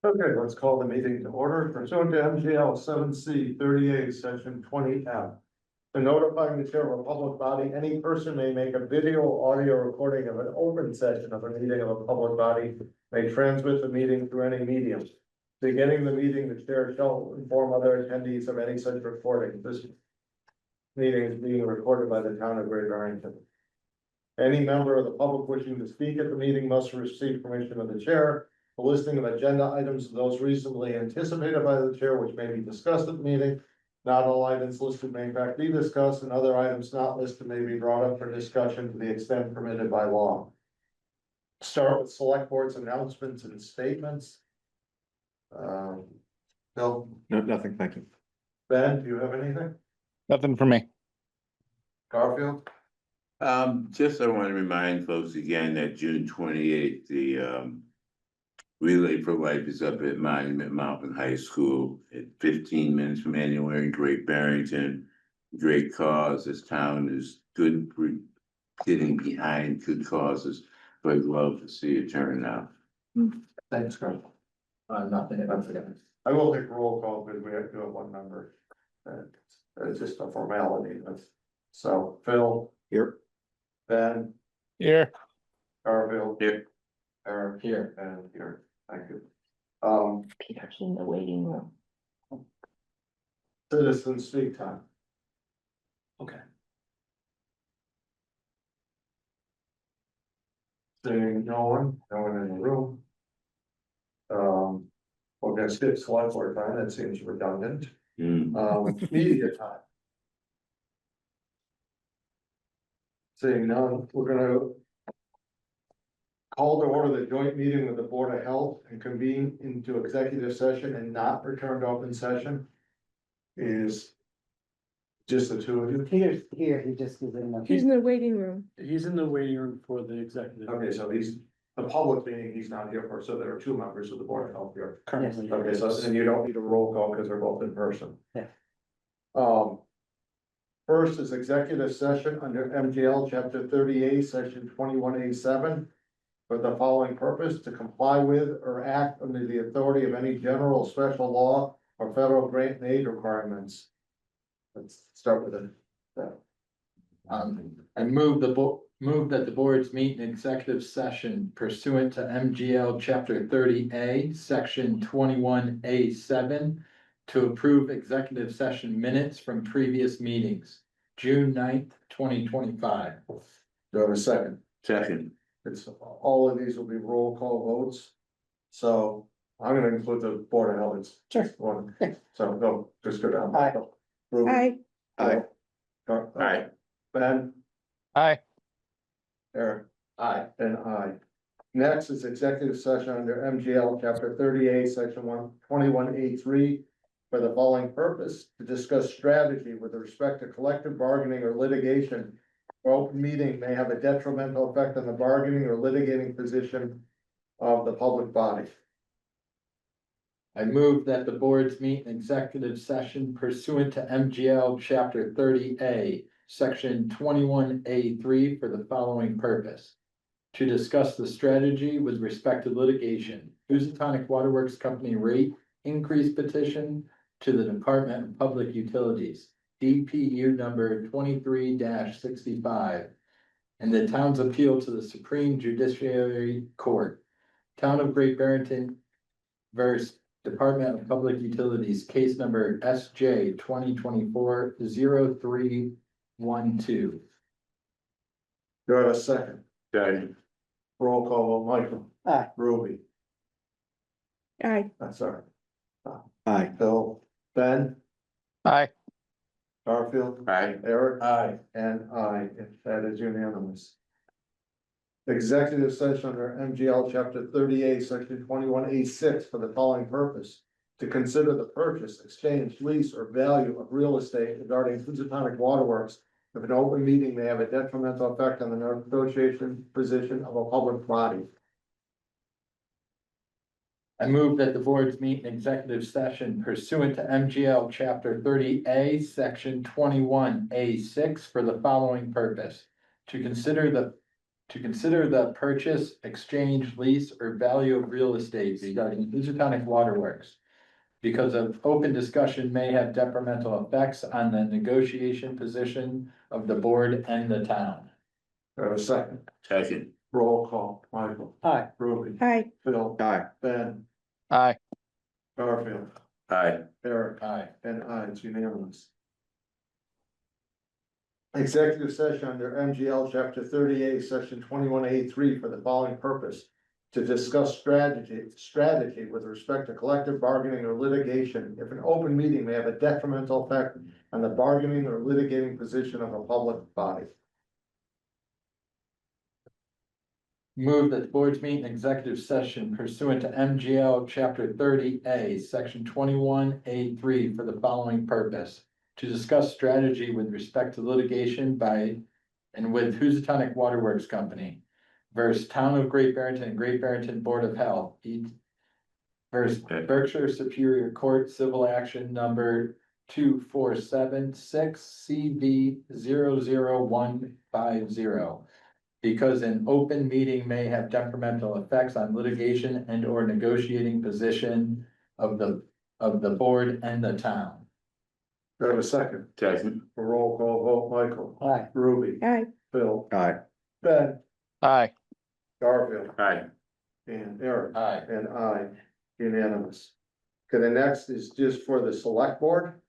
Okay, let's call the meeting to order pursuant to MGL 7C 38, section 20F. To notifying the chair of a public body, any person may make a video or audio recording of an open session of a meeting of a public body, may transmit the meeting through any medium. Beginning the meeting, the chair shall inform other attendees of any such recording. This meeting is being recorded by the town of Great Barrington. Any member of the public wishing to speak at the meeting must receive permission of the chair. A listing of agenda items of those reasonably anticipated by the chair, which may be discussed at the meeting. Not all items listed may in fact be discussed, and other items not listed may be brought up for discussion to the extent permitted by law. Start with select board's announcements and statements. Bill? No, nothing, thank you. Ben, do you have anything? Nothing for me. Garfield? Just I want to remind folks again that June 28th, the Relay for Life is up at Monument Mountain High School at 15 minutes from anywhere in Great Barrington. Great cause. This town is good for getting behind good causes. So I'd love to see it turn out. Thanks, Garfield. Nothing, if I'm forgetting. I will take roll call because we have to have one member. It's just a formality. So Phil, Here. Ben, Here. Garfield. Here. Eric. Here. And here. Thank you. Peter's in the waiting room. Citizen speak time. Okay. Seeing no one in the room. We're gonna skip select board time. That seems redundant. Media time. Seeing none, we're gonna call to order the joint meeting with the Board of Health and convene into executive session and not return to open session. Is just the two of you. Peter's here, he just is in the. He's in the waiting room. He's in the waiting room for the executive. Okay, so he's, the public meeting he's not here for, so there are two members of the Board of Health here. Currently. Okay, so then you don't need a roll call because they're both in person. Yeah. First is executive session under MGL chapter 38, section 21A7. For the following purpose, to comply with or act under the authority of any general or special law or federal grant and aid requirements. Let's start with it. I move that the boards meet in executive session pursuant to MGL chapter 30A, section 21A7. To approve executive session minutes from previous meetings, June 9th, 2025. Do I have a second? Second. It's, all of these will be roll call votes. So I'm gonna include the Board of Health. It's Sure. one. So go, just go down. Aye. Ruby. Hi, Aye. Aye. Ben, Hi. Eric, Aye. and I. Next is executive session under MGL chapter 38, section 121A3. For the following purpose, to discuss strategy with respect to collective bargaining or litigation. Open meeting may have a detrimental effect on the bargaining or litigating position of the public body. I move that the boards meet in executive session pursuant to MGL chapter 30A, section 21A3 for the following purpose. To discuss the strategy with respect to litigation, Housatonic Waterworks Company rate increase petition to the Department of Public Utilities, DPU number 23-65, and the town's appeal to the Supreme Judiciary Court. Town of Great Barrington versus Department of Public Utilities, case number SJ 2024-0312. Do I have a second? Second. Roll call, vote, Michael. Aye. Ruby. hi, That's all right. Aye. Bill, Ben, Hi. Garfield, Aye. Eric, Aye. and I, if that is unanimous. Executive session under MGL chapter 38, section 21A6 for the following purpose. To consider the purchase, exchange, lease, or value of real estate regarding Housatonic Waterworks. If an open meeting may have a detrimental effect on the negotiation position of a public body. I move that the boards meet in executive session pursuant to MGL chapter 30A, section 21A6 for the following purpose. To consider the to consider the purchase, exchange, lease, or value of real estate regarding Housatonic Waterworks. Because of open discussion may have detrimental effects on the negotiation position of the board and the town. A second, Second. roll call, Michael. Aye. Ruby. Aye. Phil. Aye. Ben. Aye. Garfield. Aye. Eric. Aye. And I, it's unanimous. Executive session under MGL chapter 38, section 21A3 for the following purpose. To discuss strategy with respect to collective bargaining or litigation if an open meeting may have a detrimental effect on the bargaining or litigating position of a public body. Move that the boards meet in executive session pursuant to MGL chapter 30A, section 21A3 for the following purpose. To discuss strategy with respect to litigation by and with Housatonic Waterworks Company versus Town of Great Barrington and Great Barrington Board of Health. Versus Berkshire Superior Court Civil Action number 2476 CV 00150. Because an open meeting may have detrimental effects on litigation and or negotiating position of the board and the town. Do I have a second? Second. A roll call vote, Michael. Aye. Ruby. Aye. Phil. Aye. Ben. Aye. Garfield. Aye. And Eric. Aye. And I, unanimous. Okay, the next is just for the select board.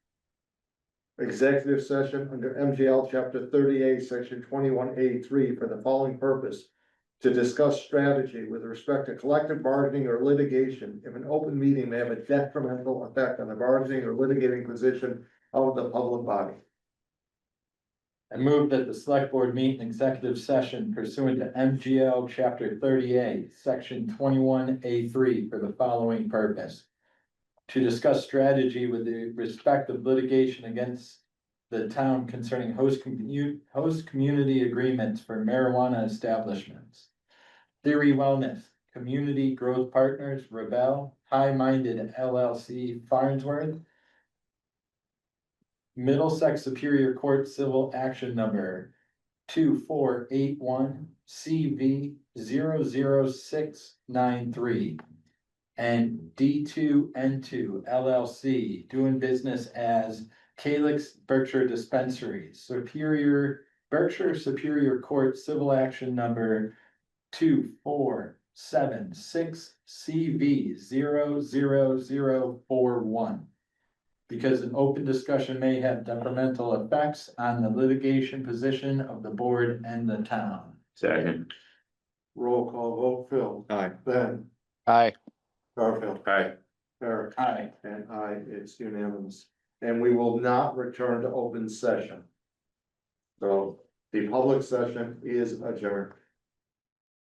Executive session under MGL chapter 38, section 21A3 for the following purpose. To discuss strategy with respect to collective bargaining or litigation if an open meeting may have a detrimental effect on the bargaining or litigating position of the public body. I move that the select board meet in executive session pursuant to MGL chapter 38, section 21A3 for the following purpose. To discuss strategy with the respect of litigation against the town concerning host community agreements for marijuana establishments. Theory Wellness, Community Growth Partners, Rebel, High Minded LLC, Farnsworth. Middlesex Superior Court Civil Action Number 2481 CV 00693. And D2N2 LLC, doing business as Calyx Berkshire Dispensaries, Berkshire Superior Court Civil Action Number 2476 CV 00041. Because an open discussion may have detrimental effects on the litigation position of the board and the town. Second. Roll call vote, Phil. Aye. Ben. Aye. Garfield. Aye. Eric. Aye. And I, it's unanimous. And we will not return to open session. So the public session is adjourned.